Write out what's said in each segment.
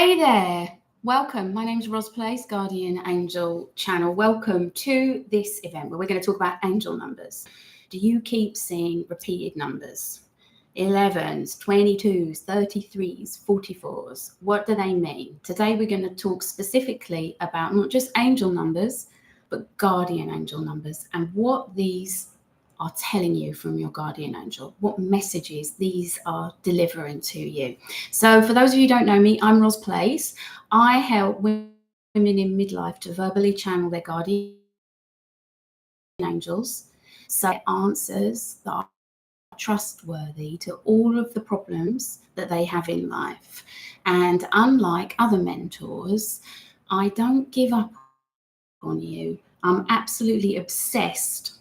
Hey there, welcome. My name's Ros Place, Guardian Angel Channel. Welcome to this event where we're going to talk about angel numbers. Do you keep seeing repeated numbers? 11s, 22s, 33s, 44s. What do they mean? Today we're going to talk specifically about not just angel numbers, but guardian angel numbers and what these are telling you from your guardian angel, what messages these are delivering to you. So for those of you who don't know me, I'm Ros Place. I help women in midlife to verbally channel their guardian angels, so answers that are trustworthy to all of the problems that they have in life. And unlike other mentors, I don't give up on you. I'm absolutely obsessed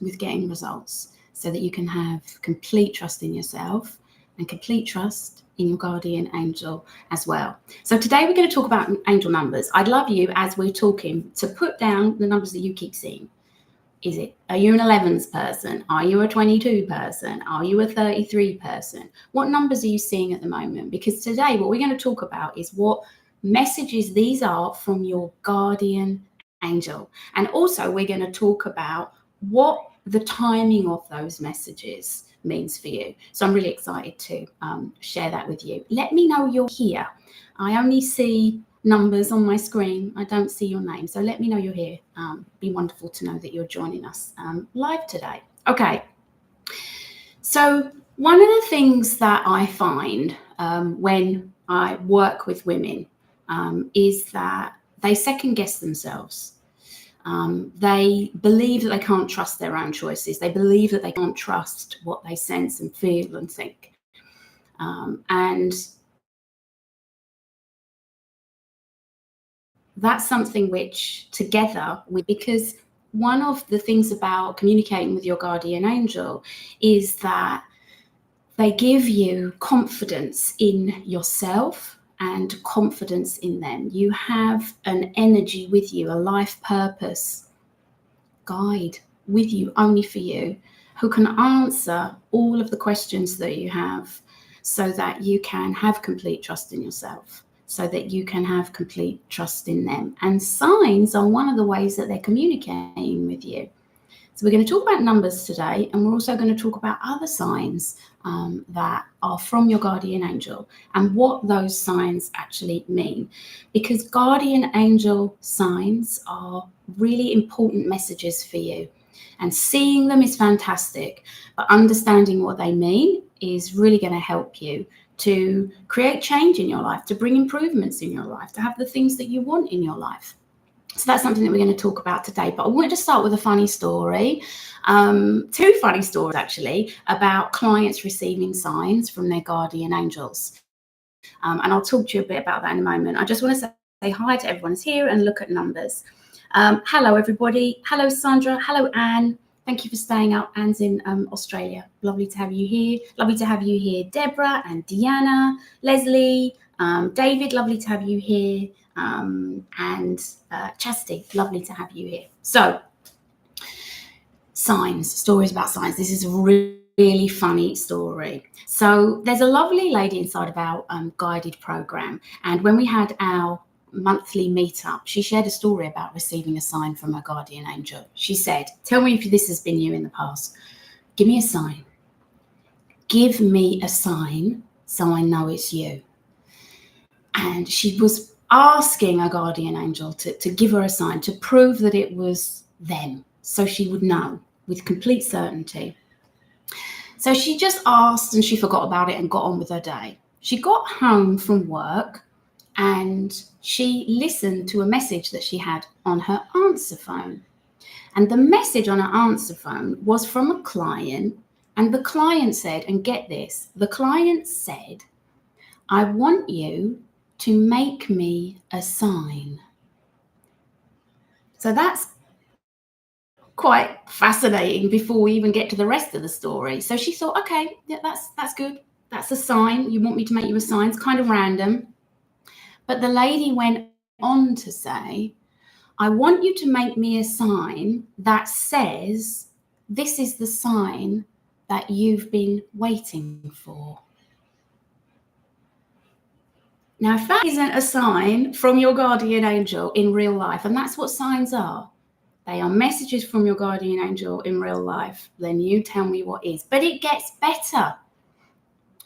with getting results so that you can have complete trust in yourself and complete trust in your guardian angel as well. So today we're going to talk about angel numbers. I'd love you, as we're talking, to put down the numbers that you keep seeing. Are you an 11s person? Are you a 22 person? Are you a 33 person? What numbers are you seeing at the moment? Because today what we're going to talk about is what messages these are from your guardian angel. And also we're going to talk about what the timing of those messages means for you. So I'm really excited to share that with you. Let me know you're here. I only see numbers on my screen. I don't see your name. So let me know you're here. Be wonderful to know that you're joining us live today. Okay. So one of the things that I find when I work with women is that they second guess themselves. They believe that they can't trust their own choices. They believe that they can't trust what they sense and feel and think. And that's something which together, because one of the things about communicating with your guardian angel is that they give you confidence in yourself and confidence in them. You have an energy with you, a life purpose guide with you, only for you, who can answer all of the questions that you have so that you can have complete trust in yourself, so that you can have complete trust in them. And signs are one of the ways that they're communicating with you. So we're going to talk about numbers today, and we're also going to talk about other signs that are from your guardian angel and what those signs actually mean. Because guardian angel signs are really important messages for you. And seeing them is fantastic, but understanding what they mean is really going to help you to create change in your life, to bring improvements in your life, to have the things that you want in your life. So that's something that we're going to talk about today. But I wanted to start with a funny story, two funny stories actually, about clients receiving signs from their guardian angels. And I'll talk to you a bit about that in a moment. I just want to say hi to everyone who's here and look at numbers. Hello, everybody. Hello, Sandra. Hello, Anne. Thank you for staying up. Anne's in Australia. Lovely to have you here. Lovely to have you here, Deborah and Deanna, Leslie, David. Lovely to have you here. And Chastity, lovely to have you here. So, stories about signs. This is a really funny story. So there's a lovely lady inside of our guided program, and when we had our monthly meetup, she shared a story about receiving a sign from her guardian angel. She said, "Tell me if this has been you in the past. Give me a sign. Give me a sign so I know it's you." And she was asking a guardian angel to give her a sign, to prove that it was them, so she would know with complete certainty. So she just asked and she forgot about it and got on with her day. She got home from work and she listened to a message that she had on her answer phone. And the message on her answer phone was from a client. And the client said, and get this, the client said, "I want you to make me a sign." So that's quite fascinating before we even get to the rest of the story. So she thought, okay, yeah, that's good. That's a sign. You want me to make you a sign? It's kind of random. But the lady went on to say, "I want you to make me a sign that says this is the sign that you've been waiting for." Now, if that isn't a sign from your guardian angel in real life, and that's what signs are, they are messages from your guardian angel in real life, then you tell me what is. But it gets better,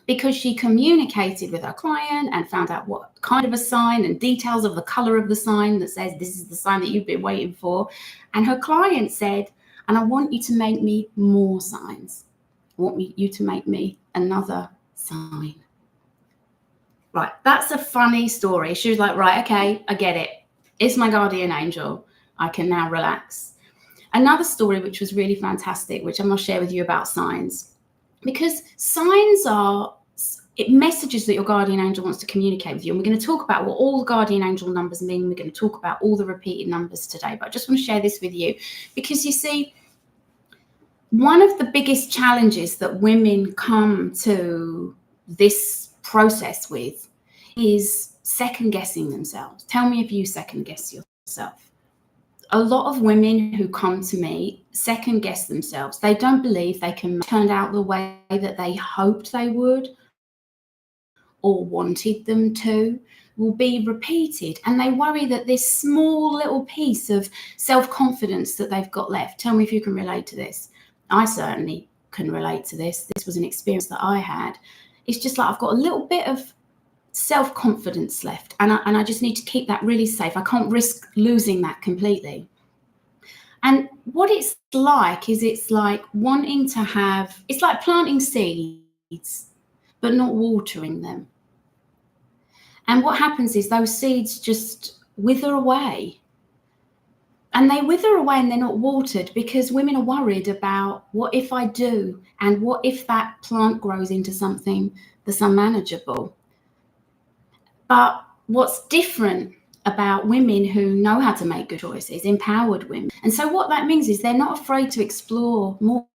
because she communicated with her client and found out what kind of a sign and details of the color of the sign that says this is the sign that you've been waiting for. And her client said, and I want you to make me more signs. I want you to make me another sign. Right, that's a funny story. She was like, right, okay, I get it. It's my guardian angel. I can now relax. Another story which was really fantastic, which I'm going to share with you about signs, because signs are messages that your guardian angel wants to communicate with you. And we're going to talk about what all the guardian angel numbers mean. We're going to talk about all the repeated numbers today, but I just want to share this with you because you see, one of the biggest challenges that women come to this process with is second guessing themselves. Tell me if you second guess yourself. A lot of women who come to me second guess themselves. They don't believe they can turn out the way that they hoped they would or wanted them to, will be repeated, and they worry that this small little piece of self-confidence that they've got left. Tell me if you can relate to this. I certainly can relate to this. This was an experience that I had. It's just like I've got a little bit of self-confidence left, and I just need to keep that really safe. I can't risk losing that completely. And what it's like is, it's like wanting to have, it's like planting seeds but not watering them. And what happens is those seeds just wither away. And they wither away and they're not watered because women are worried about, what if I do? And what if that plant grows into something that's unmanageable? But what's different about women who know how to make good choices, empowered women. And so what that means is they're not afraid to explore more.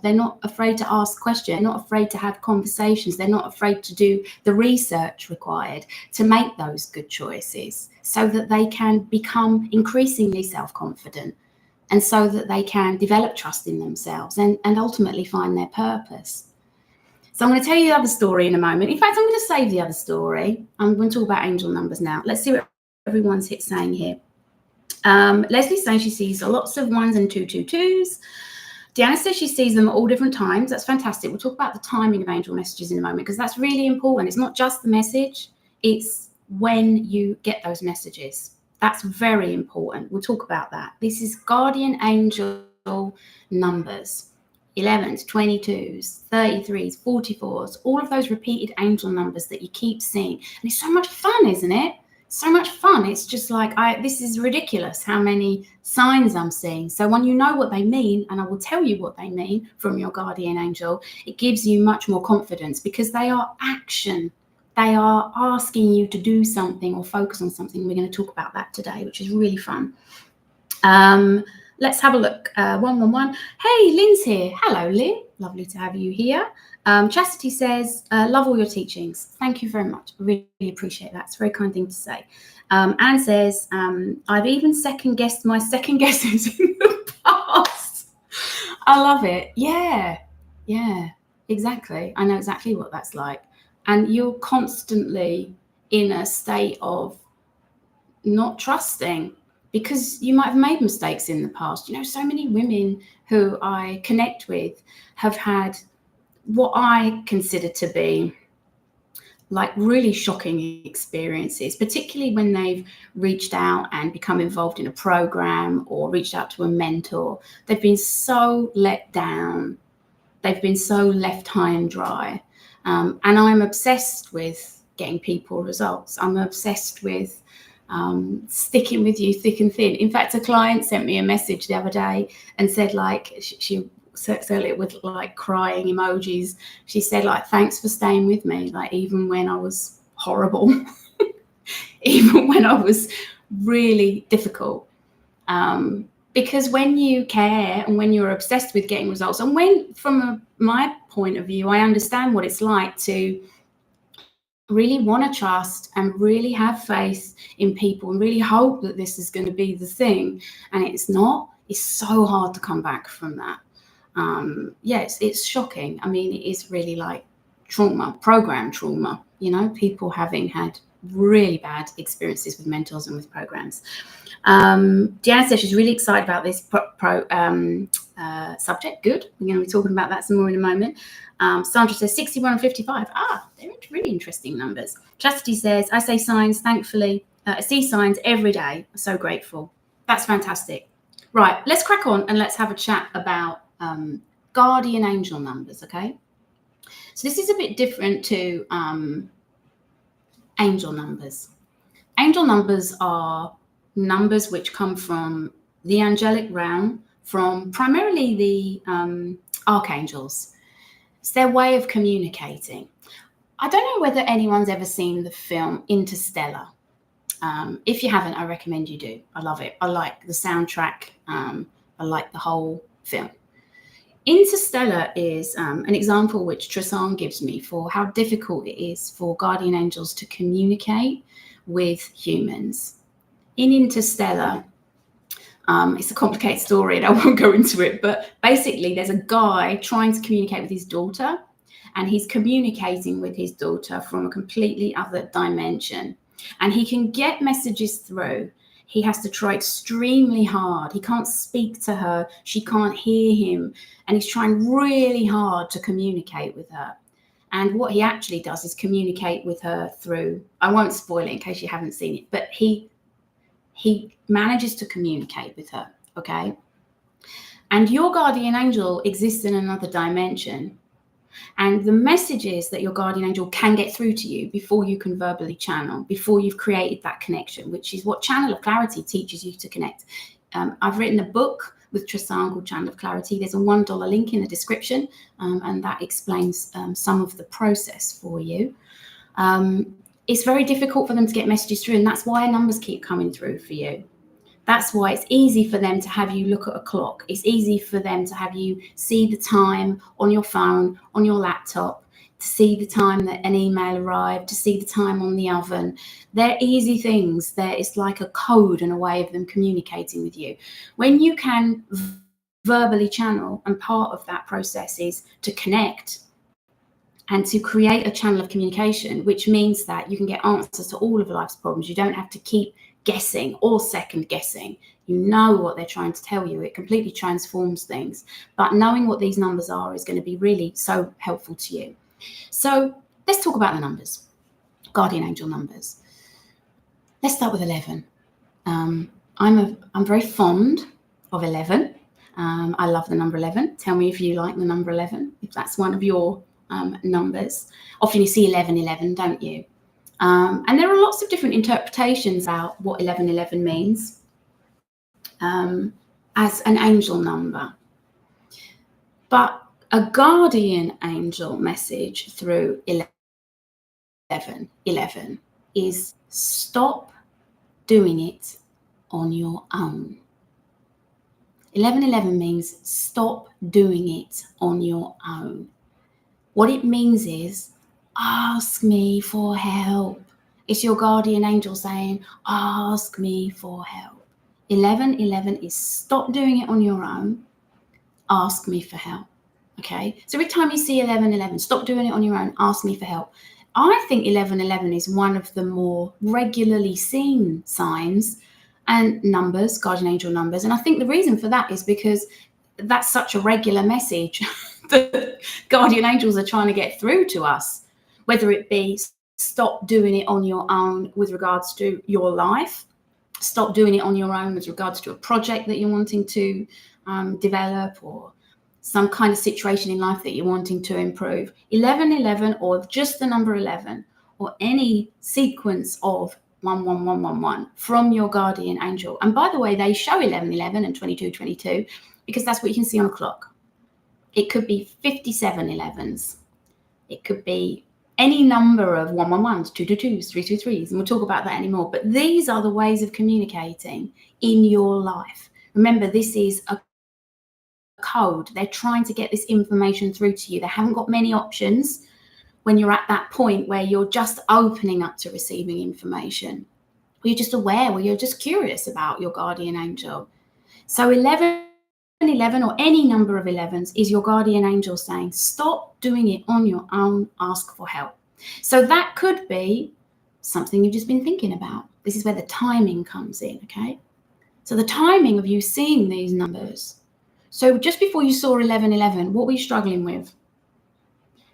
They're not afraid to ask questions. They're not afraid to have conversations. They're not afraid to do the research required to make those good choices, so that they can become increasingly self-confident, and so that they can develop trust in themselves and ultimately find their purpose. So I'm going to tell you the other story in a moment. In fact, I'm going to save the other story. I'm going to talk about angel numbers now. Let's see what everyone's saying here. Leslie's saying she sees lots of 1s and 222s. Deanna says she sees them at all different times. That's fantastic. We'll talk about the timing of angel messages in a moment, because that's really important. It's not just the message, it's when you get those messages. That's very important. We'll talk about that. This is guardian angel numbers. 11s, 22s, 33s, 44s, all of those repeated angel numbers that you keep seeing. And it's so much fun, isn't it? So much fun. It's just like, this is ridiculous how many signs I'm seeing. So when you know what they mean, and I will tell you what they mean from your guardian angel, it gives you much more confidence, because they are action. They are asking you to do something or focus on something. We're going to talk about that today, which is really fun. Let's have a look. 111. Hey, Lynn's here. Hello, Lynn. Lovely to have you here. Chastity says, love all your teachings. Thank you very much. I really appreciate that. It's a very kind thing to say. Anne says, I've even second guessed my second guesses in the past. I love it. Yeah, exactly. I know exactly what that's like. And you're constantly in a state of not trusting, because you might have made mistakes in the past. You know, so many women who I connect with have had what I consider to be like really shocking experiences, particularly when they've reached out and become involved in a program or reached out to a mentor. They've been so let down. They've been so left high and dry. And I'm obsessed with getting people results. I'm obsessed with sticking with you thick and thin. In fact, a client sent me a message the other day and said, like, she said it with like crying emojis. She said, like, thanks for staying with me, like, even when I was horrible, even when I was really difficult. Because when you care and when you're obsessed with getting results, and when, from my point of view, I understand what it's like to really want to trust and really have faith in people and really hope that this is going to be the thing, and it's not, it's so hard to come back from that. Yes, it's shocking. I mean, it is really like trauma, program trauma, people having had really bad experiences with mentors and with programs. Deanna says she's really excited about this subject. Good. We're going to be talking about that some more in a moment. Sandra says 61 and 55. They're really interesting numbers. Chastity says, I say signs, thankfully. I see signs every day. I'm so grateful. That's fantastic. Right, let's crack on and let's have a chat about guardian angel numbers, okay? So this is a bit different to angel numbers. Angel numbers are numbers which come from the angelic realm, from primarily the archangels. It's their way of communicating. I don't know whether anyone's ever seen the film Interstellar. If you haven't, I recommend you do. I love it. I like the soundtrack. I like the whole film. Interstellar is an example which Tressarn gives me for how difficult it is for guardian angels to communicate with humans. In Interstellar, it's a complicated story and I won't go into it, but basically there's a guy trying to communicate with his daughter, and he's communicating with his daughter from a completely other dimension. And he can get messages through. He has to try extremely hard. He can't speak to her. She can't hear him. And he's trying really hard to communicate with her. And what he actually does is communicate with her through, I won't spoil it in case you haven't seen it, but he manages to communicate with her, okay? And your guardian angel exists in another dimension. And the messages that your guardian angel can get through to you before you can verbally channel, before you've created that connection, which is what Channel of Clarity teaches you to connect. I've written a book with Tressarn called Channel of Clarity. There's a $1 link in the description, and that explains some of the process for you. It's very difficult for them to get messages through, and that's why numbers keep coming through for you. That's why it's easy for them to have you look at a clock. It's easy for them to have you see the time on your phone, on your laptop, to see the time that an email arrived, to see the time on the oven. They're easy things. It's like a code and a way of them communicating with you. When you can verbally channel, and part of that process is to connect and to create a channel of communication, which means that you can get answers to all of life's problems. You don't have to keep guessing or second guessing. You know what they're trying to tell you. It completely transforms things. But knowing what these numbers are is going to be really so helpful to you. So let's talk about the numbers, guardian angel numbers. Let's start with 11. I'm very fond of 11. I love the number 11. Tell me if you like the number 11, if that's one of your numbers. Often you see 1111, don't you? And there are lots of different interpretations about what 1111 means as an angel number. But a guardian angel message through 1111 is stop doing it on your own. 1111 means stop doing it on your own. What it means is ask me for help. It's your guardian angel saying, ask me for help. 1111 is stop doing it on your own. Ask me for help. Okay. So every time you see 1111, stop doing it on your own. Ask me for help. I think 1111 is one of the more regularly seen signs and numbers, guardian angel numbers. And I think the reason for that is because that's such a regular message that guardian angels are trying to get through to us, whether it be stop doing it on your own with regards to your life, stop doing it on your own with regards to a project that you're wanting to develop, or some kind of situation in life that you're wanting to improve. 1111, or just the number 11, or any sequence of 11111 from your guardian angel. And by the way, they show 1111 and 2222 because that's what you can see on a clock. It could be 57 11s. It could be any number of 111s, 222s, 323s, and we'll talk about that anymore. But these are the ways of communicating in your life. Remember, this is a code. They're trying to get this information through to you. They haven't got many options when you're at that point where you're just opening up to receiving information, where you're just aware, where you're just curious about your guardian angel. So 1111, or any number of 11s, is your guardian angel saying, stop doing it on your own, ask for help. So that could be something you've just been thinking about. This is where the timing comes in, okay? So the timing of you seeing these numbers. So just before you saw 1111, what were you struggling with?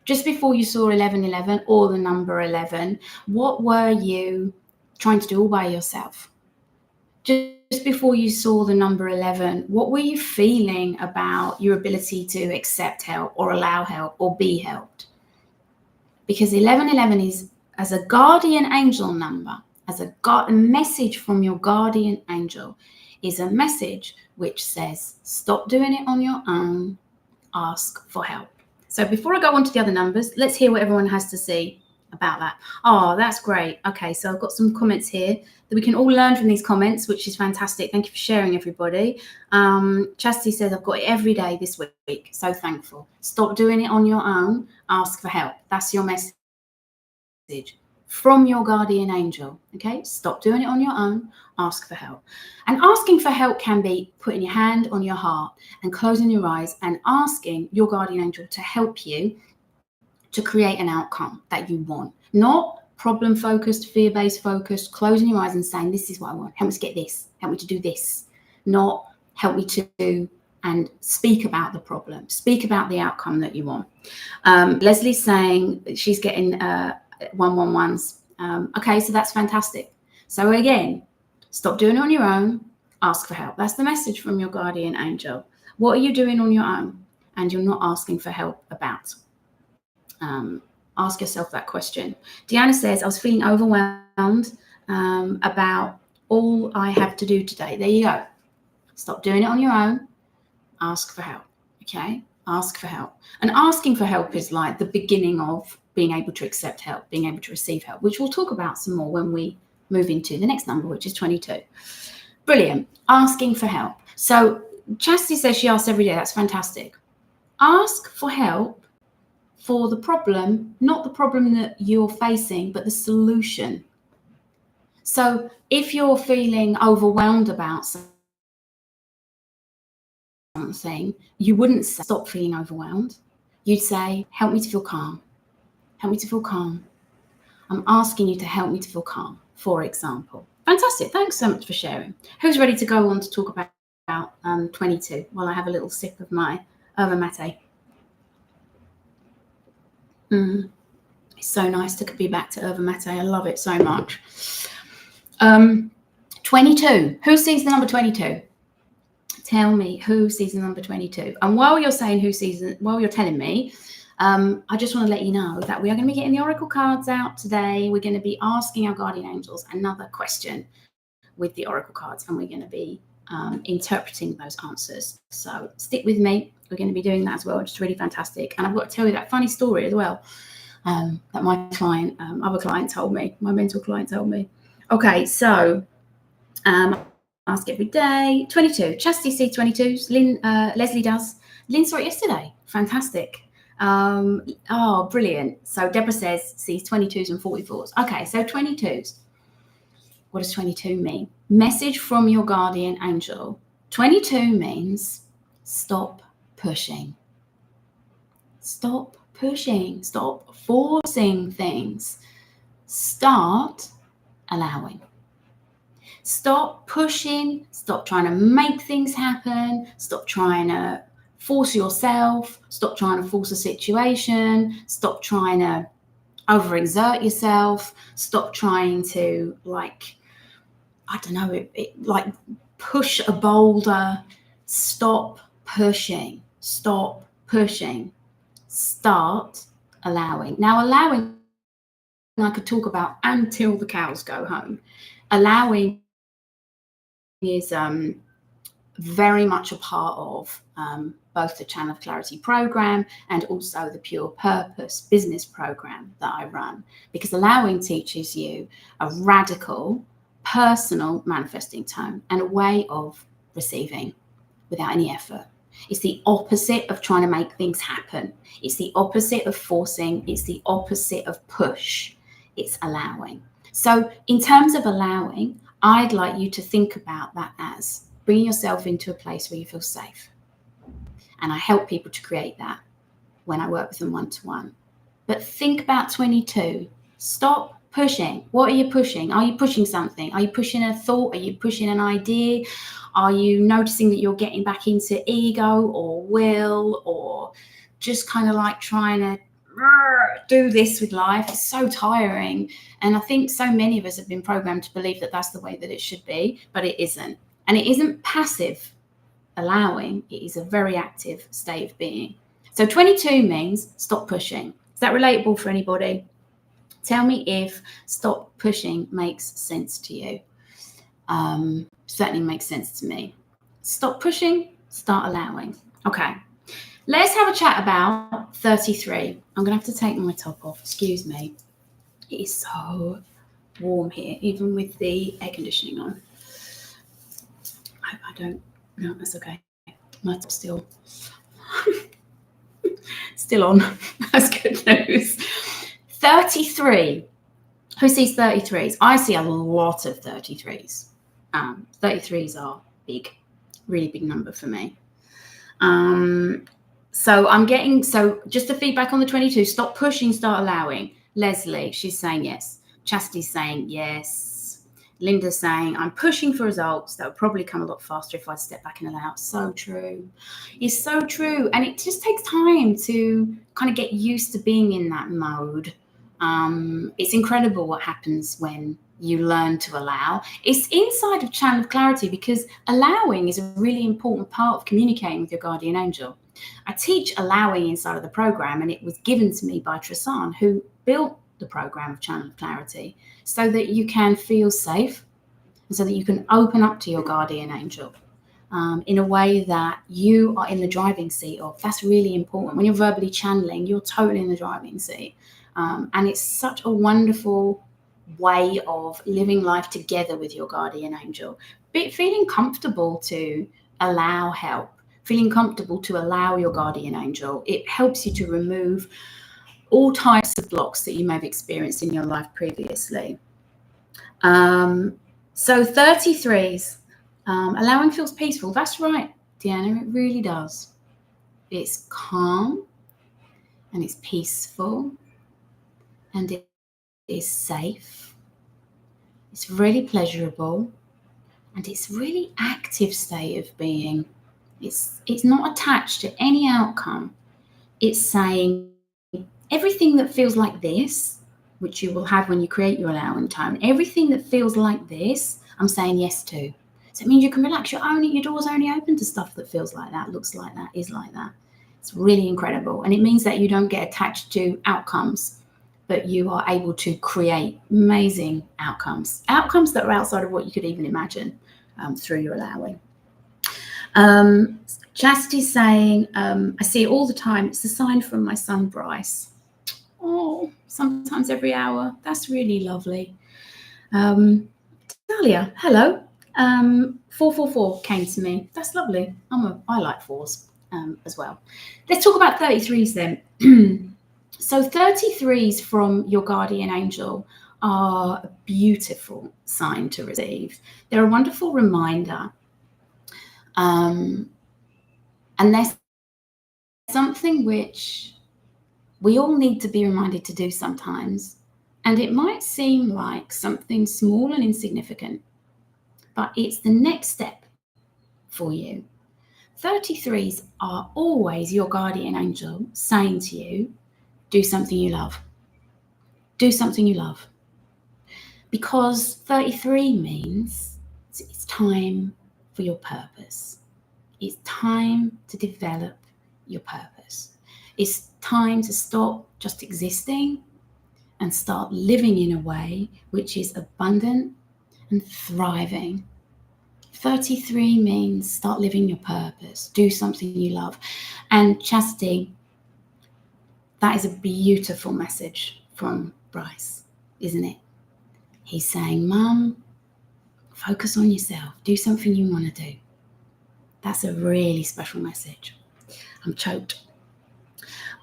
Just before you saw 1111 or the number 11, what were you trying to do all by yourself? Just before you saw the number 11, what were you feeling about your ability to accept help or allow help or be helped? Because 1111 is, as a guardian angel number, as a message from your guardian angel, is a message which says, stop doing it on your own, ask for help. So before I go on to the other numbers, let's hear what everyone has to say about that. Oh, that's great. Okay, so I've got some comments here that we can all learn from these comments, which is fantastic. Thank you for sharing, everybody. Chastity says, I've got it every day this week. So thankful. Stop doing it on your own. Ask for help. That's your message from your guardian angel. Okay, stop doing it on your own. Ask for help. And asking for help can be putting your hand on your heart and closing your eyes and asking your guardian angel to help you to create an outcome that you want. Not problem-focused, fear-based focused, closing your eyes and saying, this is what I want. Help me to get this. Help me to do this. Not help me to do and speak about the problem. Speak about the outcome that you want. Leslie's saying she's getting 111s. Okay, so that's fantastic. So again, stop doing it on your own. Ask for help. That's the message from your guardian angel. What are you doing on your own and you're not asking for help about? Ask yourself that question. Deanna says, I was feeling overwhelmed about all I have to do today. There you go. Stop doing it on your own. Ask for help. Okay? Ask for help. And asking for help is like the beginning of being able to accept help, being able to receive help, which we'll talk about some more when we move into the next number, which is 22. Brilliant. Asking for help. So Chastity says she asks every day. That's fantastic. Ask for help for the problem, not the problem that you're facing, but the solution. So if you're feeling overwhelmed about something, you wouldn't say, stop feeling overwhelmed. You'd say, help me to feel calm. Help me to feel calm. I'm asking you to help me to feel calm, for example. Fantastic. Thanks so much for sharing. Who's ready to go on to talk about 22 while I have a little sip of my yerba mate? It's so nice to be back to yerba mate. I love it so much. 22. Who sees the number 22? Tell me who sees the number 22. And while you're saying who sees it, while you're telling me, I just want to let you know that we are going to be getting the oracle cards out today. We're going to be asking our guardian angels another question with the oracle cards, and we're going to be interpreting those answers. So stick with me. We're going to be doing that as well, which is really fantastic. And I've got to tell you that funny story as well that my client, other client told me, my mentor client told me. Okay, so ask every day. 22. Chastity sees 22s. Leslie does. Lynn saw it yesterday. Fantastic. Oh, brilliant. So Deborah says sees 22s and 44s. Okay, so 22s. What does 22 mean? Message from your guardian angel. 22 means stop pushing. Stop pushing. Stop forcing things. Start allowing. Stop pushing. Stop trying to make things happen. Stop trying to force yourself. Stop trying to force a situation. Stop trying to overexert yourself. Stop trying to, like, I don't know, like push a boulder. Stop pushing. Stop pushing. Start allowing. Now, allowing, I could talk about until the cows go home. Allowing is very much a part of both the Channel of Clarity program and also the Pure Purpose business program that I run, because allowing teaches you a radical personal manifesting tone and a way of receiving without any effort. It's the opposite of trying to make things happen. It's the opposite of forcing. It's the opposite of push. It's allowing. So in terms of allowing, I'd like you to think about that as bringing yourself into a place where you feel safe. And I help people to create that when I work with them one-to-one. But think about 22. Stop pushing. What are you pushing? Are you pushing something? Are you pushing a thought? Are you pushing an idea? Are you noticing that you're getting back into ego or will, or just kind of like trying to do this with life? It's so tiring. And I think so many of us have been programmed to believe that that's the way that it should be, but it isn't. And it isn't passive allowing, it is a very active state of being. So 22 means stop pushing. Is that relatable for anybody? Tell me if stop pushing makes sense to you. Certainly makes sense to me. Stop pushing, start allowing. Okay, let's have a chat about 33. I'm going to have to take my top off. Excuse me. It is so warm here, even with the air conditioning on. I hope I don't. No, that's okay. My top's still on. That's good news. 33. Who sees 33s? I see a lot of 33s. 33s are big, really big number for me. So I'm getting, so just the feedback on the 22, stop pushing, start allowing. Leslie, she's saying yes. Chastity's saying yes. Linda's saying, I'm pushing for results that would probably come a lot faster if I step back and allow. So true. It's so true. And it just takes time to kind of get used to being in that mode. It's incredible what happens when you learn to allow. It's inside of Channel of Clarity, because allowing is a really important part of communicating with your guardian angel. I teach allowing inside of the program, and it was given to me by Tressarn, who built the program of Channel of Clarity, so that you can feel safe and so that you can open up to your guardian angel in a way that you are in the driving seat of. That's really important. When you're verbally channeling, you're totally in the driving seat. And it's such a wonderful way of living life together with your guardian angel. Feeling comfortable to allow help, feeling comfortable to allow your guardian angel. It helps you to remove all types of blocks that you may have experienced in your life previously. So 33s, allowing feels peaceful. That's right, Deanna, it really does. It's calm and it's peaceful and it is safe. It's really pleasurable and it's really active state of being. It's not attached to any outcome. It's saying everything that feels like this, which you will have when you create your allowing tone, everything that feels like this, I'm saying yes to. So it means you can relax. Your door's only open to stuff that feels like that, looks like that, is like that. It's really incredible. And it means that you don't get attached to outcomes, but you are able to create amazing outcomes that are outside of what you could even imagine through your allowing. Chastity's saying, I see it all the time. It's a sign from my son, Bryce. Oh, sometimes every hour. That's really lovely. Dahlia, hello. 444 came to me. That's lovely. I like fours as well. Let's talk about 33s then. So 33s from your guardian angel are a beautiful sign to receive. They're a wonderful reminder. And there's something which we all need to be reminded to do sometimes. And it might seem like something small and insignificant, but it's the next step for you. 33s are always your guardian angel saying to you, do something you love. Do something you love. Because 33 means it's time for your purpose. It's time to develop your purpose. It's time to stop just existing and start living in a way which is abundant and thriving. 33 means start living your purpose, do something you love. And Chastity, that is a beautiful message from Bryce, isn't it? He's saying, Mum, focus on yourself, do something you want to do. That's a really special message. I'm choked.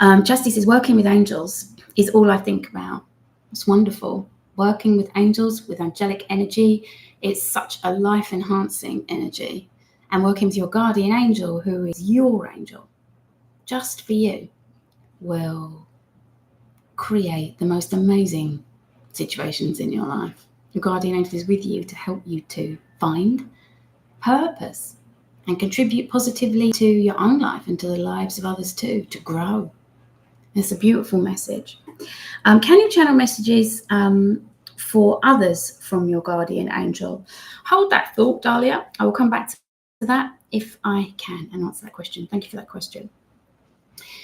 Chastity says, working with angels is all I think about. It's wonderful. Working with angels, with angelic energy, it's such a life-enhancing energy. And working with your guardian angel, who is your angel, just for you, will create the most amazing situations in your life. Your guardian angel is with you to help you to find purpose and contribute positively to your own life and to the lives of others too, to grow. It's a beautiful message. Can you channel messages for others from your guardian angel? Hold that thought, Dahlia. I will come back to that if I can and answer that question. Thank you for that question.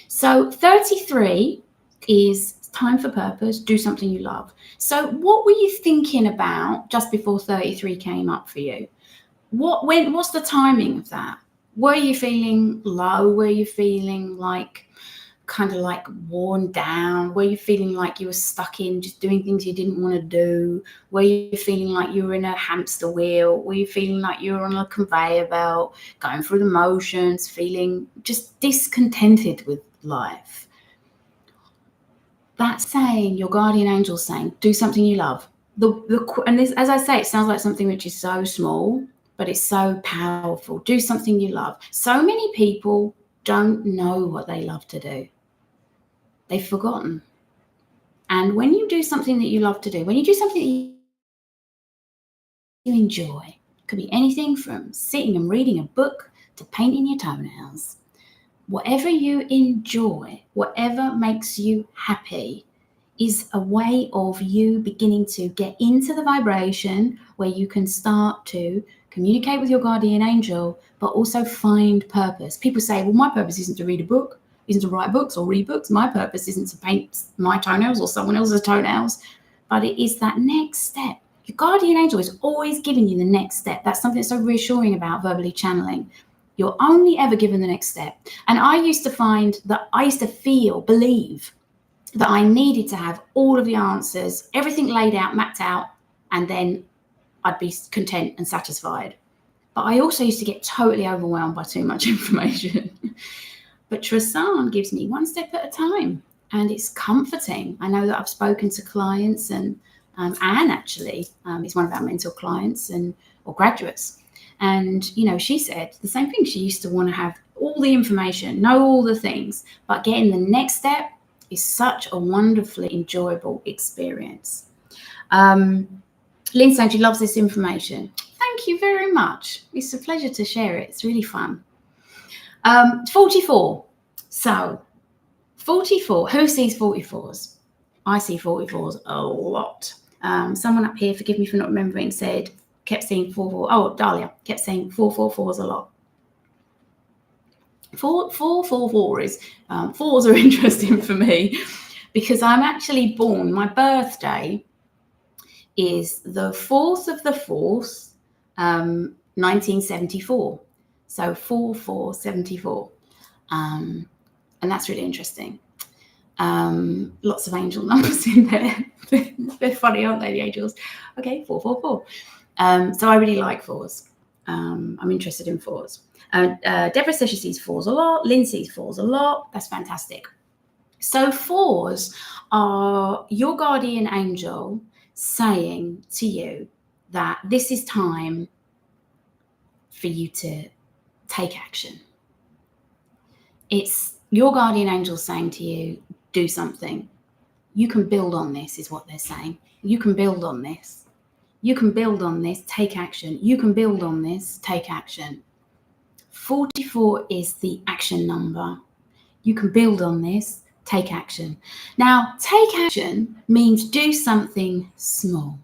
So 33 is time for purpose, do something you love. So what were you thinking about just before 33 came up for you? What's the timing of that? Were you feeling low? Were you feeling like kind of like worn down? Were you feeling like you were stuck in just doing things you didn't want to do? Were you feeling like you were in a hamster wheel? Were you feeling like you were on a conveyor belt, going through the motions, feeling just discontented with life? That's saying, your guardian angel saying, do something you love. And this, as I say, it sounds like something which is so small, but it's so powerful. Do something you love. So many people don't know what they love to do. They've forgotten. And when you do something that you love to do, when you do something that you enjoy, it could be anything from sitting and reading a book to painting your toenails. Whatever you enjoy, whatever makes you happy, is a way of you beginning to get into the vibration where you can start to communicate with your guardian angel, but also find purpose. People say, well, my purpose isn't to read a book, isn't to write books or read books. My purpose isn't to paint my toenails or someone else's toenails, but it is that next step. Your guardian angel is always giving you the next step. That's something that's so reassuring about verbally channeling. You're only ever given the next step. And I used to believe that I needed to have all of the answers, everything laid out, mapped out, and then I'd be content and satisfied. But I also used to get totally overwhelmed by too much information. But Tressarn gives me one step at a time, and it's comforting. I know that I've spoken to clients, and Anne actually is one of our mentor clients or graduates. And, she said the same thing. She used to want to have all the information, know all the things, but getting the next step is such a wonderfully enjoyable experience. Lynn said she loves this information. Thank you very much. It's a pleasure to share it. It's really fun. 44. So 44, who sees 44s? I see 44s a lot. Someone up here, forgive me for not remembering, kept saying 44. Oh, Dahlia kept saying 444s a lot. 444 is fours are interesting for me because I'm actually born. My birthday is the 4th of the 4th, 1974. So 4474, and that's really interesting. Lots of angel numbers in there. They're funny, aren't they, the angels? Okay, 444. So I really like fours. I'm interested in fours. Deborah says she sees fours a lot. Lynn sees fours a lot. That's fantastic. So fours are your guardian angel saying to you that this is time for you to take action. It's your guardian angel saying to you, do something. You can build on this, is what they're saying. You can build on this. You can build on this, take action. You can build on this, take action. 44 is the action number. You can build on this, take action. Now, take action means do something small.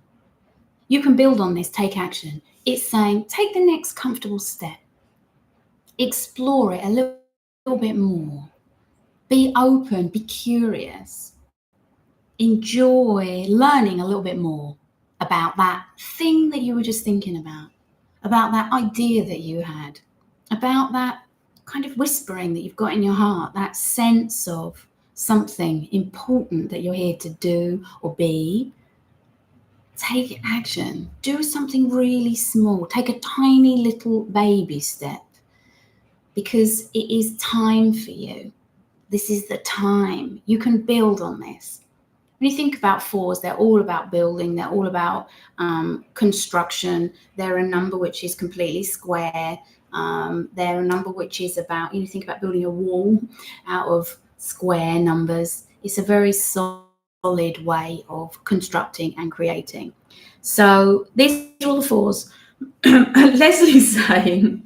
You can build on this, take action. It's saying take the next comfortable step. Explore it a little bit more. Be open, be curious. Enjoy learning a little bit more about that thing that you were just thinking about that idea that you had, about that kind of whispering that you've got in your heart, that sense of something important that you're here to do or be. Take action. Do something really small. Take a tiny little baby step because it is time for you. This is the time. You can build on this. When you think about fours, they're all about building. They're all about construction. They're a number which is completely square. They're a number which is about, think about building a wall out of square numbers. It's a very soft solid way of constructing and creating. So these are all the fours. Leslie's saying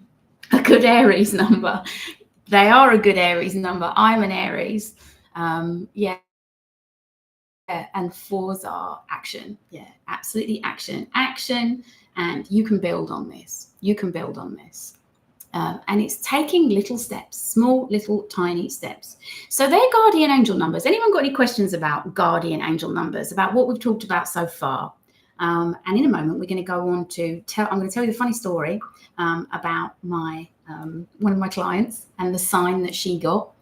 a good Aries number. They are a good Aries number. I'm an Aries. Yeah, and fours are action. Yeah, absolutely action, and you can build on this. And it's taking little steps, small, little, tiny steps. So they're guardian angel numbers. Anyone got any questions about guardian angel numbers, about what we've talked about so far? And in a moment, we're going to go on to I'm going to tell you the funny story about my one of my clients and the sign that she got,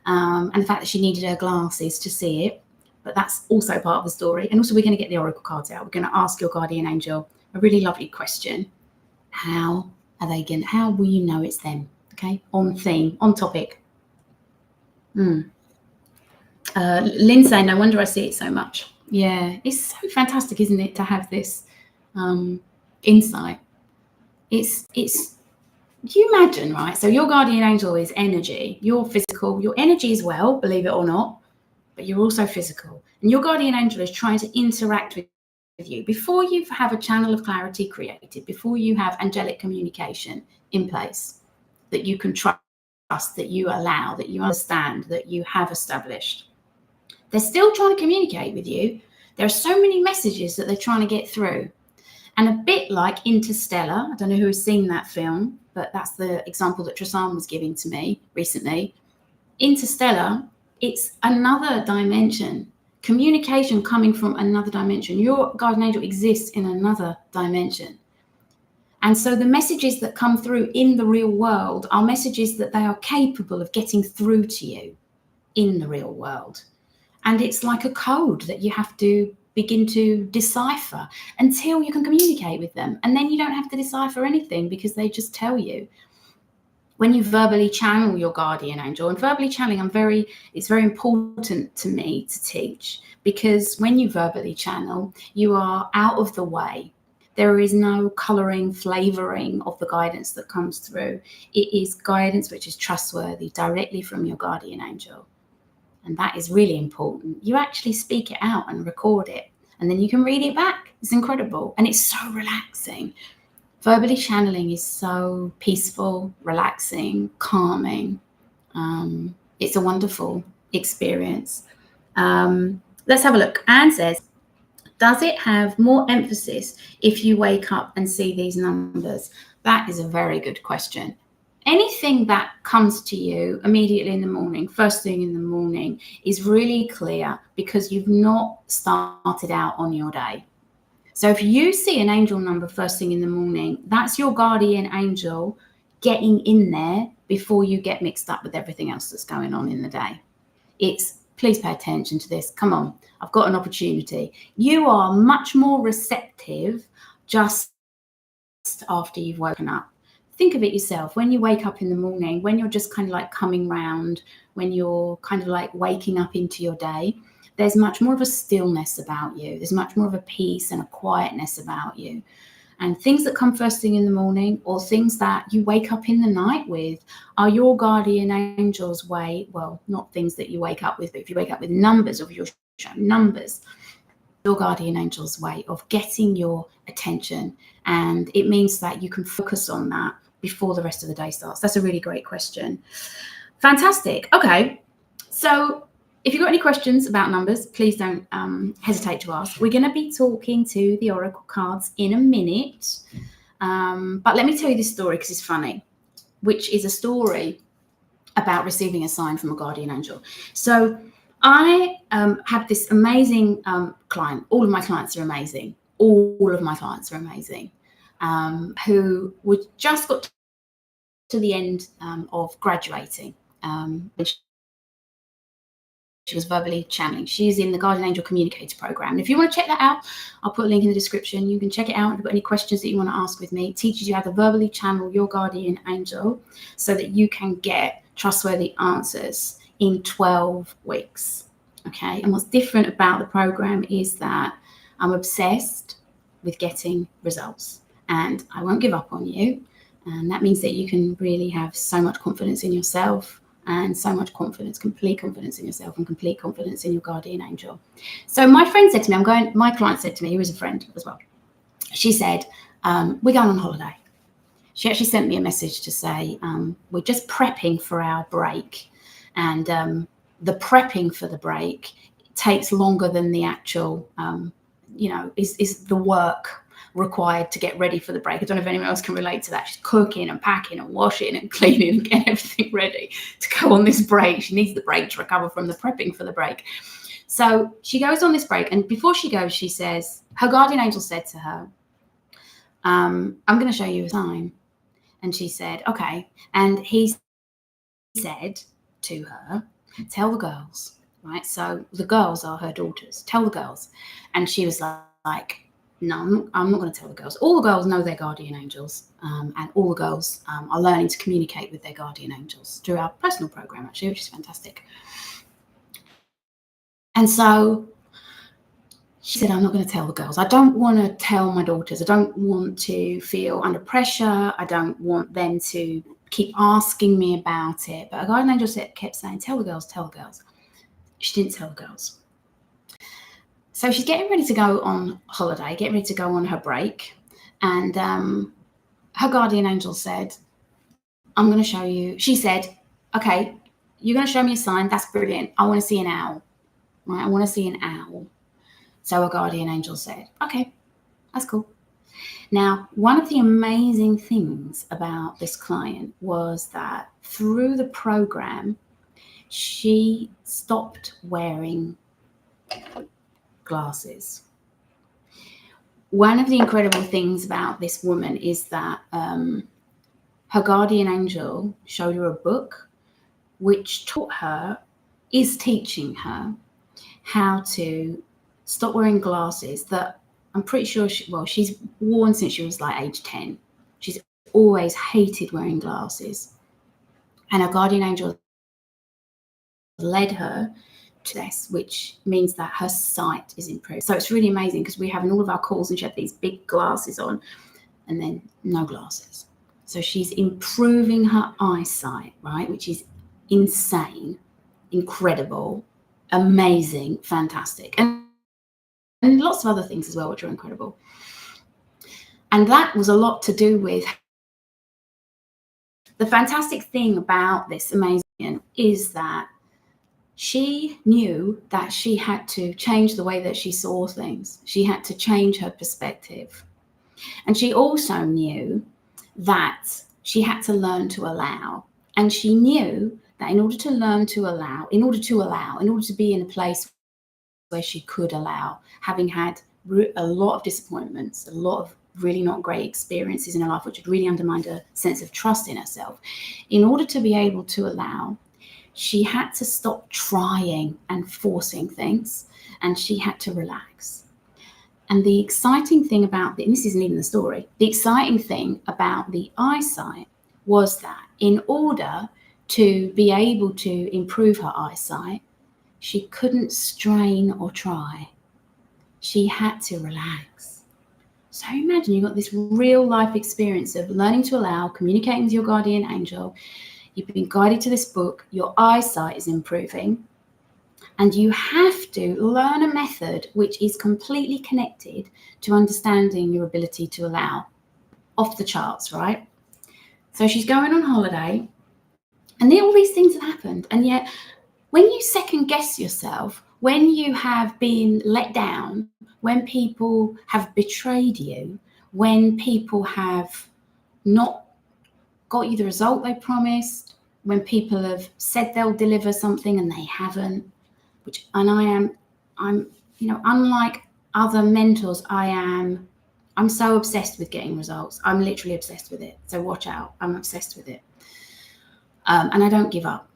and the fact that she needed her glasses to see it. But that's also part of the story. And also, we're going to get the oracle cards out. We're going to ask your guardian angel a really lovely question. How will you know it's them? Okay, on theme, on topic. Lynn saying, no wonder I see it so much. Yeah, it's so fantastic, isn't it, to have this insight. It's you imagine, right? So your guardian angel is energy. You're physical. Your energy as well, believe it or not, but you're also physical. And your guardian angel is trying to interact with you before you have a channel of clarity created, before you have angelic communication in place that you can trust, that you allow, that you understand, that you have established. They're still trying to communicate with you. There are so many messages that they're trying to get through. And a bit like Interstellar, I don't know who has seen that film, but that's the example that Tressarn was giving to me recently. Interstellar, it's another dimension. Communication coming from another dimension. Your guardian angel exists in another dimension. And so the messages that come through in the real world are messages that they are capable of getting through to you in the real world. And it's like a code that you have to begin to decipher until you can communicate with them. And then you don't have to decipher anything because they just tell you. When you verbally channel your guardian angel, and verbally channeling, it's very important to me to teach, because when you verbally channel, you are out of the way. There is no colouring, flavouring of the guidance that comes through. It is guidance which is trustworthy, directly from your guardian angel. And that is really important. You actually speak it out and record it, and then you can read it back. It's incredible. And it's so relaxing. Verbally channeling is so peaceful, relaxing, calming. It's a wonderful experience. Let's have a look. Anne says, does it have more emphasis if you wake up and see these numbers? That is a very good question. Anything that comes to you immediately in the morning, first thing in the morning, is really clear because you've not started out on your day. So if you see an angel number first thing in the morning, that's your guardian angel getting in there before you get mixed up with everything else that's going on in the day. It's, please pay attention to this. Come on, I've got an opportunity. You are much more receptive just after you've woken up. Think of it yourself. When you wake up in the morning, when you're just kind of like coming round, when you're kind of like waking up into your day, there's much more of a stillness about you. There's much more of a peace and a quietness about you. And things that come first thing in the morning, or things that you wake up in the night with, are your guardian angel's way. Well, not things that you wake up with, but if you wake up with numbers, of your numbers, your guardian angel's way of getting your attention. And it means that you can focus on that before the rest of the day starts. That's a really great question. Fantastic. Okay. So if you've got any questions about numbers, please don't hesitate to ask. We're going to be talking to the oracle cards in a minute. But let me tell you this story because it's funny, which is a story about receiving a sign from a guardian angel. So I have this amazing client. All of my clients are amazing. All of my clients are amazing. Who would just got to the end of graduating. She was verbally channeling. She's in the Guardian Angel Communicator program. And if you want to check that out, I'll put a link in the description. You can check it out. If you've got any questions that you want to ask with me, it teaches you how to verbally channel your guardian angel so that you can get trustworthy answers in 12 weeks. Okay. And what's different about the program is that I'm obsessed with getting results, and I won't give up on you. And that means that you can really have so much confidence in yourself, and so much confidence, complete confidence in yourself and complete confidence in your guardian angel. So my friend said to me, my client said to me, who is a friend as well, she said, we're going on holiday. She actually sent me a message to say, we're just prepping for our break. And the prepping for the break takes longer than the actual, is the work required to get ready for the break. I don't know if anyone else can relate to that. She's cooking and packing and washing and cleaning and getting everything ready to go on this break. She needs the break to recover from the prepping for the break. So she goes on this break, and before she goes, she says, her guardian angel said to her, I'm going to show you a sign. And she said, okay. And he said to her, tell the girls, right? So the girls are her daughters. Tell the girls. And she was like, no, I'm not going to tell the girls. All the girls know their guardian angels, and all the girls are learning to communicate with their guardian angels through our personal program, actually, which is fantastic. And so she said, I'm not going to tell the girls. I don't want to tell my daughters. I don't want to feel under pressure. I don't want them to keep asking me about it. But a guardian angel kept saying, tell the girls, tell the girls. She didn't tell the girls. So she's getting ready to go on holiday, getting ready to go on her break. And her guardian angel said, I'm going to show you. She said, okay, you're going to show me a sign. That's brilliant. I want to see an owl. Right? I want to see an owl. So her guardian angel said, okay, that's cool. Now, one of the amazing things about this client was that through the program, she stopped wearing glasses. One of the incredible things about this woman is that her guardian angel showed her a book which is teaching her how to stop wearing glasses that I'm pretty sure she's worn since she was like age 10. She's always hated wearing glasses. And her guardian angel led her to this, which means that her sight is improved. So it's really amazing because we have in all of our calls, and she had these big glasses on and then no glasses. So she's improving her eyesight, right? Which is insane, incredible, amazing, fantastic. And lots of other things as well, which are incredible. And that was a lot to do with the fantastic thing about this amazing is that she knew that she had to change the way that she saw things. She had to change her perspective. And she also knew that she had to learn to allow. And she knew that in order to learn to allow, in order to be in a place where she could allow, having had a lot of disappointments, a lot of really not great experiences in her life, which had really undermined her sense of trust in herself. In order to be able to allow, she had to stop trying and forcing things, and she had to relax. And the exciting thing about and this isn't even the story, the exciting thing about the eyesight was that in order to be able to improve her eyesight, she couldn't strain or try. She had to relax. So imagine you've got this real life experience of learning to allow, communicating with your guardian angel. You've been guided to this book. Your eyesight is improving. And you have to learn a method which is completely connected to understanding your ability to allow. Off the charts, right? So she's going on holiday, and all these things have happened. And yet, when you second guess yourself, when you have been let down, when people have betrayed you, when people have not got you the result they promised, when people have said they'll deliver something and they haven't, I'm unlike other mentors, I'm so obsessed with getting results. I'm literally obsessed with it. So watch out. I'm obsessed with it. And I don't give up.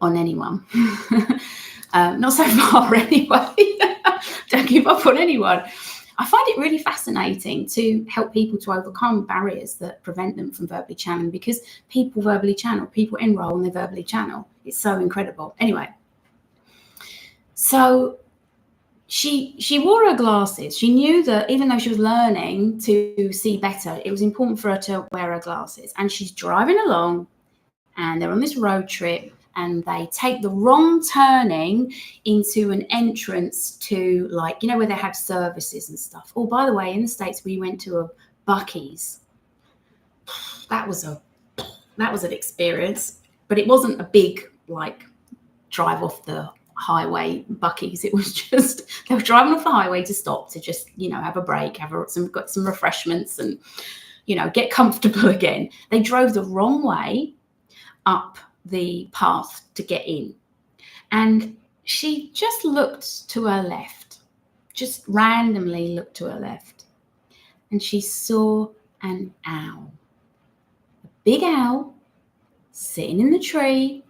On anyone. Not so far anyway. Don't give up on anyone. I find it really fascinating to help people to overcome barriers that prevent them from verbally channeling, because people verbally channel, people enroll and they verbally channel. It's so incredible. Anyway, so she wore her glasses. She knew that even though she was learning to see better, it was important for her to wear her glasses. And she's driving along and they're on this road trip, and they take the wrong turning into an entrance to, like, you know, where they have services and stuff. Oh, by the way, in the States, we went to a Buc-ee's. That was an experience, but it wasn't a big, like, drive off the highway Buc-ee's. It was just, they were driving off the highway to stop to just, you know, have a break, got some refreshments, and, you know, get comfortable again. They drove the wrong way up the path to get in, and she just looked to her left, just randomly looked to her left, and she saw an owl, a big owl, sitting in the tree,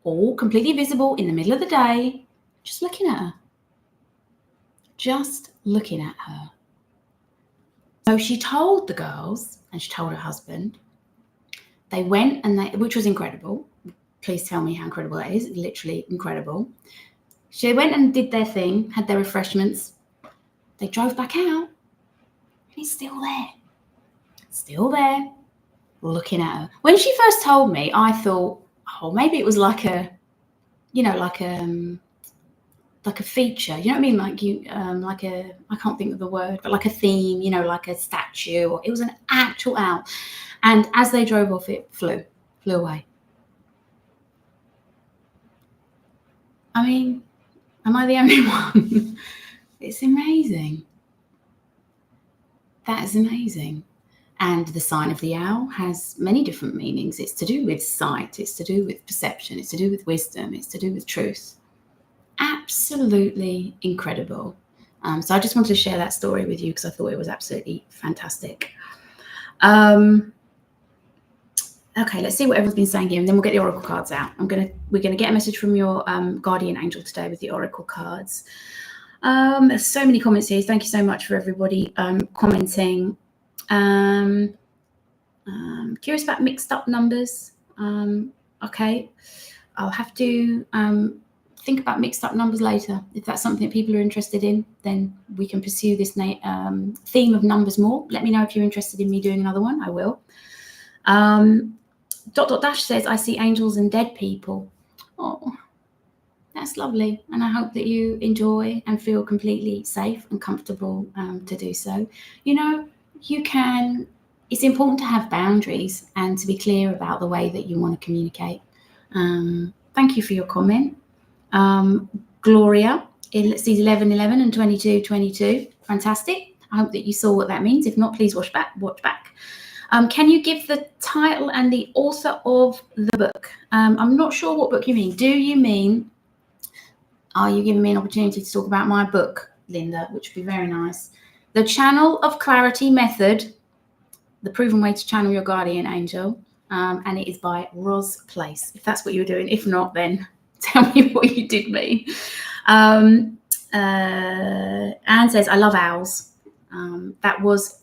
all completely visible in the middle of the day, just looking at her. Just looking at her. So she told the girls, and she told her husband. They went, and which was incredible. Please tell me how incredible that is. Literally incredible. She went and did their thing, had their refreshments. They drove back out, and he's still there. Still there, looking at her. When she first told me, I thought, oh, maybe it was like a, you know, like a feature, you know what I mean? Like I can't think of the word, but like a theme, you know, like a statue. Or it was an actual owl. And as they drove off, it flew away. I mean, am I the only one? It's amazing. That is amazing. And the sign of the owl has many different meanings. It's to do with sight. It's to do with perception. It's to do with wisdom. It's to do with truth. Absolutely incredible. So I just wanted to share that story with you because I thought it was absolutely fantastic. Okay, let's see what everyone's been saying here, and then we'll get the oracle cards out. We're gonna get a message from your guardian angel today with the oracle cards. There's so many comments here. Thank you so much for everybody commenting. Curious about mixed up numbers. Okay, I'll have to think about mixed up numbers later. If that's something that people are interested in, then we can pursue this theme of numbers more. Let me know if you're interested in me doing another one. I will. Dash says, I see angels and dead people. Oh, that's lovely. And I hope that you enjoy and feel completely safe and comfortable to do so. You know, it's important to have boundaries and to be clear about the way that you want to communicate. Thank you for your comment. Gloria, it sees 11:11 and 22:22. Fantastic. I hope that you saw what that means. If not, please watch back. Can you give the title and the author of the book? I'm not sure what book you mean. Are you giving me an opportunity to talk about my book, Linda, which would be very nice. The Channel of Clarity Method, The Proven Way to Channel Your Guardian Angel. And it is by Roz Place, if that's what you were doing. If not, then tell me what you did mean. Anne says, I love owls. That was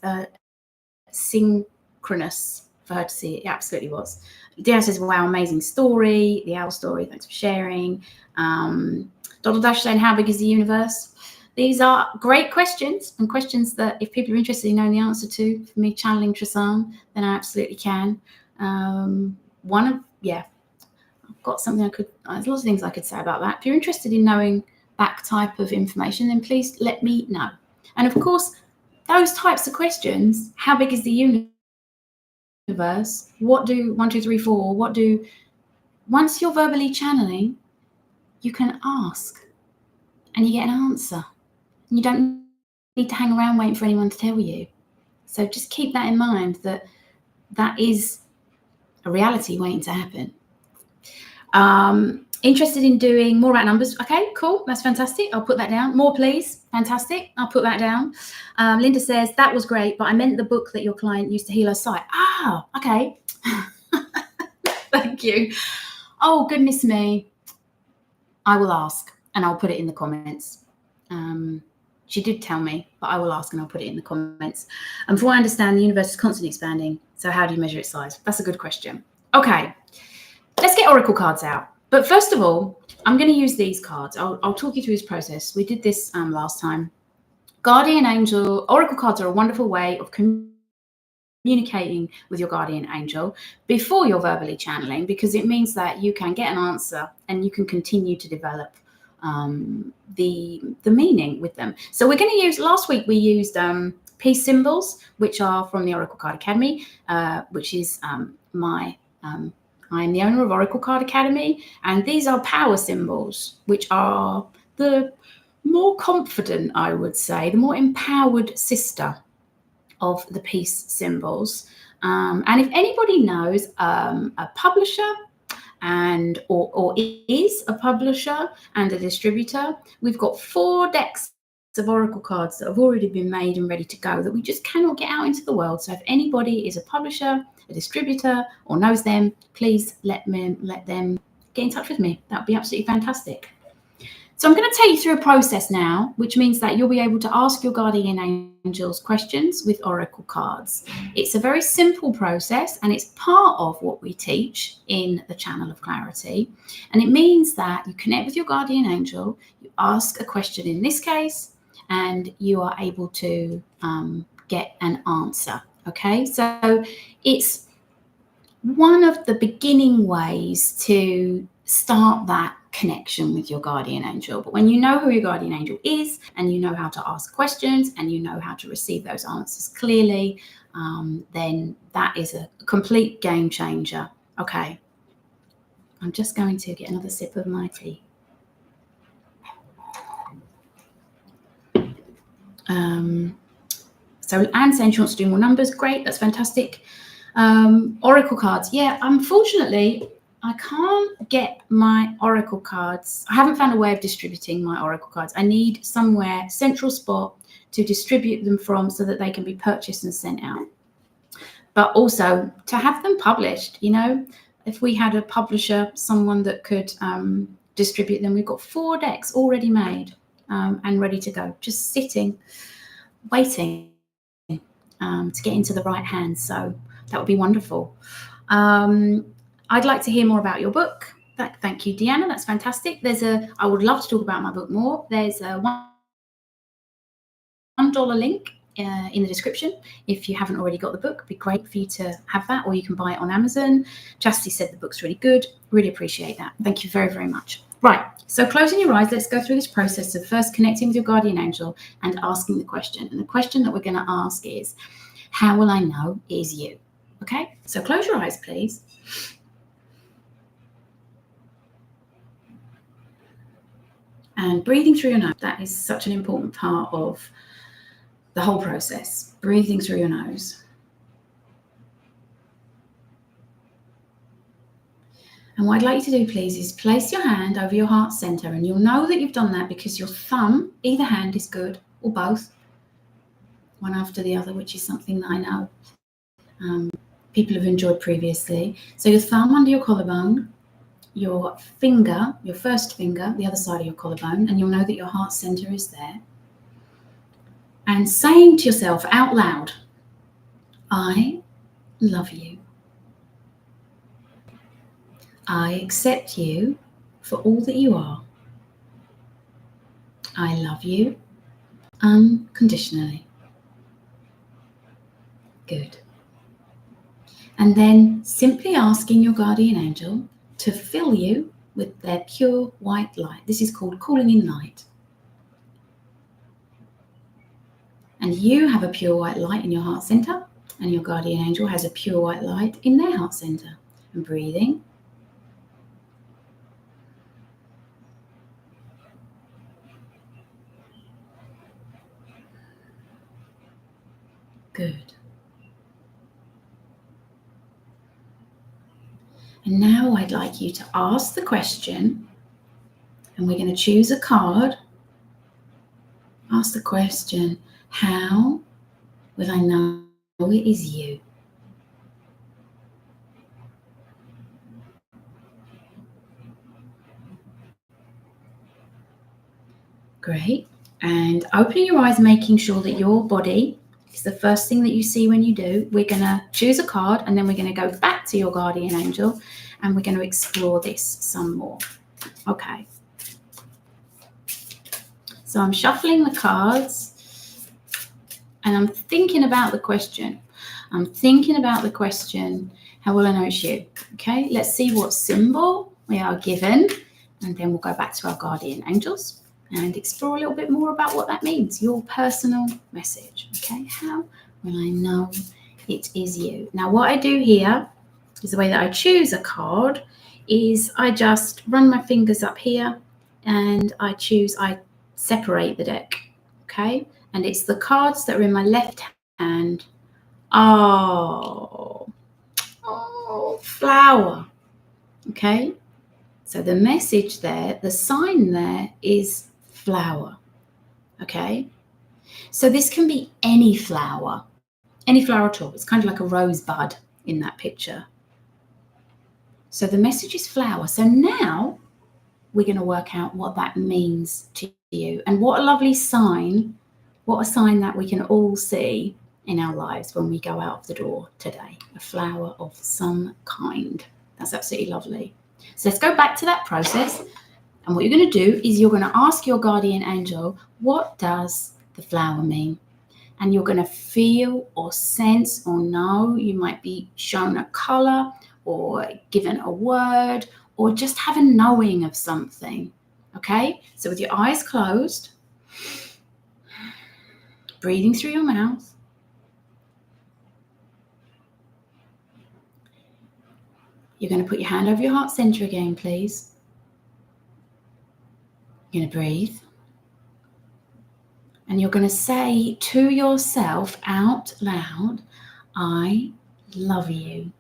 synchronous for her to see. It absolutely was. Deanna says, wow, amazing story. The owl story, thanks for sharing. Dash saying, how big is the universe? These are great questions, and questions that if people are interested in knowing the answer to, for me channeling Tressarn, then I absolutely can. I've got something there's lots of things I could say about that. If you're interested in knowing that type of information, then please let me know. And of course, those types of questions, how big is the universe? What do 1, 2, 3, 4? Once you're verbally channeling, you can ask and you get an answer. And you don't need to hang around waiting for anyone to tell you. So just keep that in mind, that is a reality waiting to happen. Interested in doing more about numbers? Okay, cool. That's fantastic. I'll put that down. More, please. Fantastic. I'll put that down. Linda says, that was great, but I meant the book that your client used to heal her sight. Ah, okay. Thank you. Oh, goodness me. I will ask, and I'll put it in the comments. She did tell me, but I will ask and I'll put it in the comments. And from what I understand, the universe is constantly expanding. So how do you measure its size? That's a good question. Okay, let's get oracle cards out. But first of all, I'm going to use these cards. I'll talk you through this process. We did this last time. Guardian angel oracle cards are a wonderful way of communicating with your guardian angel before you're verbally channeling, because it means that you can get an answer and you can continue to develop the meaning with them. So we're going to use, last week we used peace symbols, which are from the Oracle Card Academy, which is I am the owner of Oracle Card Academy, and these are power symbols, which are the more confident, I would say, the more empowered sister of the peace symbols. And if anybody knows a publisher or is a publisher and a distributor, we've got 4 decks of Oracle cards that have already been made and ready to go that we just cannot get out into the world. So if anybody is a publisher, a distributor, or knows them, please let them get in touch with me. That would be absolutely fantastic. So I'm going to take you through a process now, which means that you'll be able to ask your guardian angels questions with Oracle cards. It's a very simple process, and it's part of what we teach in the Channel of Clarity. And it means that you connect with your guardian angel, you ask a question in this case, and you are able to get an answer. Okay, so it's one of the beginning ways to start that connection with your guardian angel. But when you know who your guardian angel is, and you know how to ask questions, and you know how to receive those answers clearly, then that is a complete game changer. Okay, I'm just going to get another sip of my tea. So Anne saying she wants to do more numbers. Great, that's fantastic. Oracle cards. Yeah, unfortunately, I can't get my Oracle cards. I haven't found a way of distributing my Oracle cards. I need somewhere, central spot, to distribute them from so that they can be purchased and sent out. But also to have them published, you know, if we had a publisher, someone that could distribute them. We've got 4 decks already made and ready to go, just sitting, waiting to get into the right hands. So that would be wonderful. I'd like to hear more about your book. Thank you, Deanna. That's fantastic. I would love to talk about my book more. There's a $1 link in the description. If you haven't already got the book, it'd be great for you to have that, or you can buy it on Amazon. Chastity said the book's really good. Really appreciate that. Thank you very, very much. Right, so closing your eyes, let's go through this process of first connecting with your guardian angel and asking the question. And the question that we're going to ask is, how will I know it is you? Okay, so close your eyes, please. And breathing through your nose, that is such an important part of the whole process. Breathing through your nose. And what I'd like you to do, please, is place your hand over your heart center, and you'll know that you've done that because your thumb, either hand is good, or both, one after the other, which is something that I know people have enjoyed previously. So your thumb under your collarbone, your finger, your first finger, the other side of your collarbone, and you'll know that your heart center is there. And saying to yourself out loud, I love you. I accept you for all that you are. I love you unconditionally. Good. And then simply asking your guardian angel to fill you with their pure white light. This is called calling in light. And you have a pure white light in your heart center, and your guardian angel has a pure white light in their heart center. And breathing. Good. And now I'd like you to ask the question, and we're going to choose a card. Ask the question, how will I know it is you? Great. And opening your eyes, making sure that your body is the first thing that you see when you do. We're going to choose a card, and then we're going to go back to your guardian angel, and we're going to explore this some more. Okay. So I'm shuffling the cards, and I'm thinking about the question. I'm thinking about the question, how will I know it's you? Okay, let's see what symbol we are given, and then we'll go back to our guardian angels and explore a little bit more about what that means, your personal message. Okay, how will I know it is you? Now, what I do here is the way that I choose a card is I just run my fingers up here and I separate the deck. Okay, and it's the cards that are in my left hand. Oh, flower. Okay, so the message there, the sign there is flower. Okay, so this can be any flower at all. It's kind of like a rosebud in that picture. So the message is flower. So now we're going to work out what that means to you, and what a lovely sign, what a sign that we can all see in our lives when we go out of the door today, a flower of some kind. That's absolutely lovely. So let's go back to that process, and what you're going to do is you're going to ask your guardian angel, what does the flower mean? And you're going to feel or sense or know. You might be shown a color or given a word or just have a knowing of something. Okay, so with your eyes closed, breathing through your mouth, you're going to put your hand over your heart center again, please. You're going to breathe. And you're going to say to yourself out loud, I love you.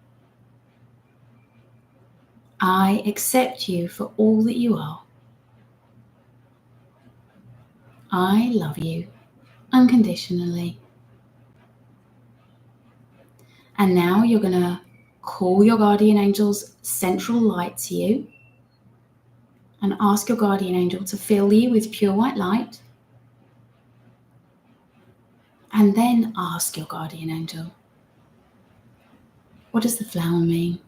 I accept you for all that you are. I love you unconditionally. And now you're going to call your guardian angel's central light to you and ask your guardian angel to fill you with pure white light. And then ask your guardian angel, what does the flower mean?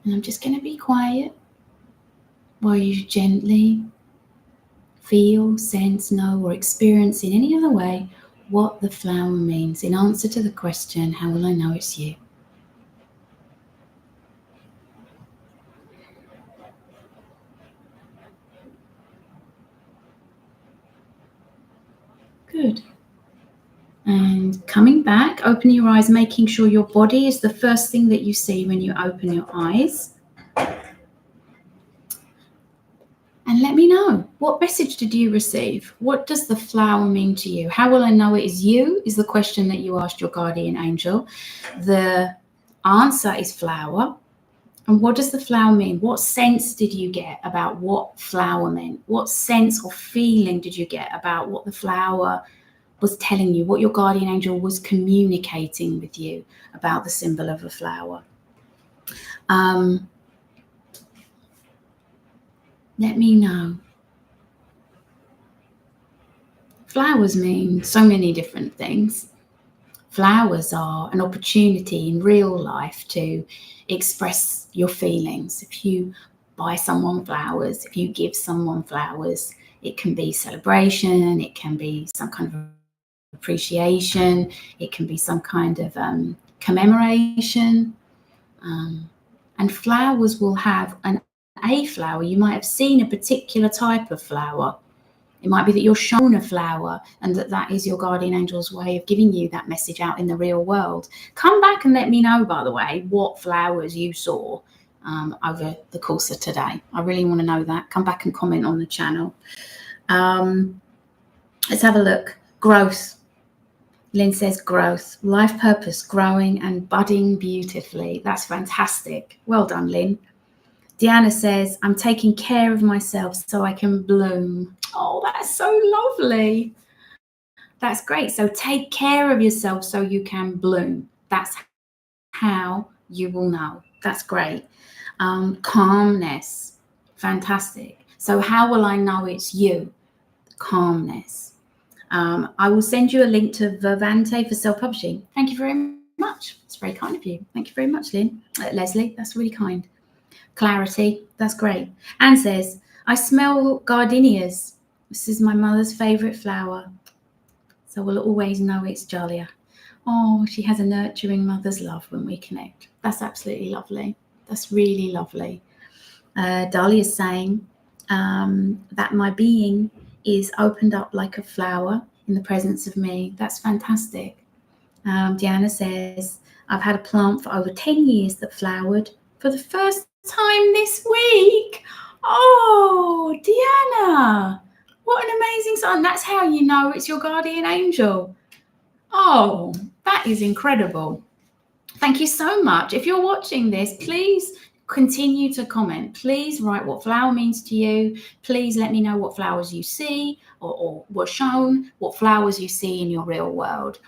And I'm just going to be quiet while you gently feel, sense, know, or experience in any other way what the flower means in answer to the question, how will I know it's you? Good. And coming back, open your eyes, making sure your body is the first thing that you see when you open your eyes. And let me know, what message did you receive? What does the flower mean to you? How will I know it is you is the question that you asked your guardian angel. The answer is flower. And what does the flower mean? What sense did you get about what flower meant? What sense or feeling did you get about what the flower was telling you, what your guardian angel was communicating with you about the symbol of a flower? Let me know. Flowers mean so many different things. Flowers are an opportunity in real life to express your feelings. If you buy someone flowers, if you give someone flowers, it can be celebration, it can be some kind of appreciation, it can be some kind of commemoration. And flowers will have a flower. You might have seen a particular type of flower. It might be that you're shown a flower and that is your guardian angel's way of giving you that message out in the real world. Come back and let me know, by the way, what flowers you saw over the course of today. I really want to know that. Come back and comment on the channel. Let's have a look. Growth. Lynn says growth, life purpose, growing and budding beautifully. That's fantastic. Well done, Lynn. Deanna says, I'm taking care of myself so I can bloom. Oh, that's so lovely. That's great. So take care of yourself so you can bloom. That's how you will know. That's great. Calmness. Fantastic. So how will I know it's you? Calmness. I will send you a link to Vervante for self-publishing. Thank you very much. It's very kind of you. Thank you very much, Lynn. Leslie, that's really kind. Clarity, that's great. Anne says, I smell gardenias. This is my mother's favourite flower. So we'll always know it's Jalia. Oh, she has a nurturing mother's love when we connect. That's absolutely lovely. That's really lovely. Dahlia is saying that my being is opened up like a flower in the presence of me. That's fantastic. Deanna says, I've had a plant for over 10 years that flowered for the first time this week. Oh, Deanna, what an amazing sign. That's how you know it's your guardian angel. Oh, that is incredible. Thank you so much. If you're watching this, please continue to comment. Please write what flower means to you. Please let me know what flowers you see or were shown, what flowers you see in your real world.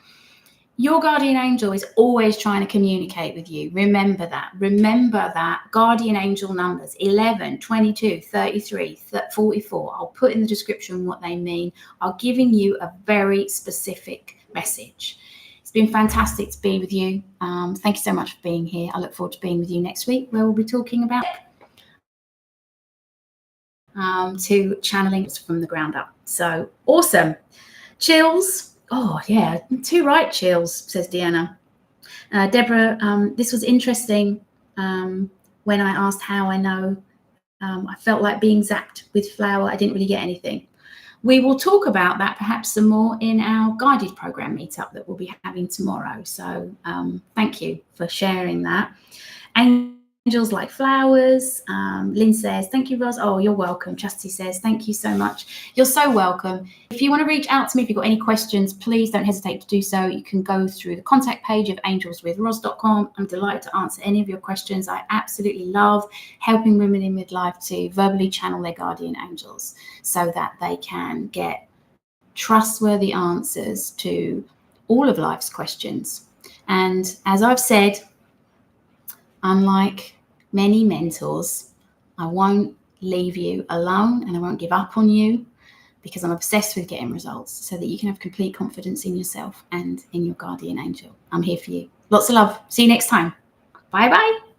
Your guardian angel is always trying to communicate with you. Remember that. Remember that guardian angel numbers 11, 22, 33, 44. I'll put in the description what they mean. I'm giving you a very specific message. It's been fantastic to be with you. Thank you so much for being here. I look forward to being with you next week, where we'll be talking about to channeling from the ground up. So awesome. Chills. Oh, yeah, too right, chills, says Deanna. Deborah, this was interesting when I asked how I know. I felt like being zapped with flour. I didn't really get anything. We will talk about that perhaps some more in our guided program meetup that we'll be having tomorrow. So thank you for sharing that. Angels like flowers. Lynn says, thank you, Ros. Oh, you're welcome. Chastity says, thank you so much. You're so welcome. If you want to reach out to me, if you've got any questions, please don't hesitate to do so. You can go through the contact page of angelswithros.com. I'm delighted to answer any of your questions. I absolutely love helping women in midlife to verbally channel their guardian angels so that they can get trustworthy answers to all of life's questions. And as I've said, unlike many mentors, I won't leave you alone and I won't give up on you, because I'm obsessed with getting results so that you can have complete confidence in yourself and in your guardian angel. I'm here for you. Lots of love. See you next time. Bye-bye.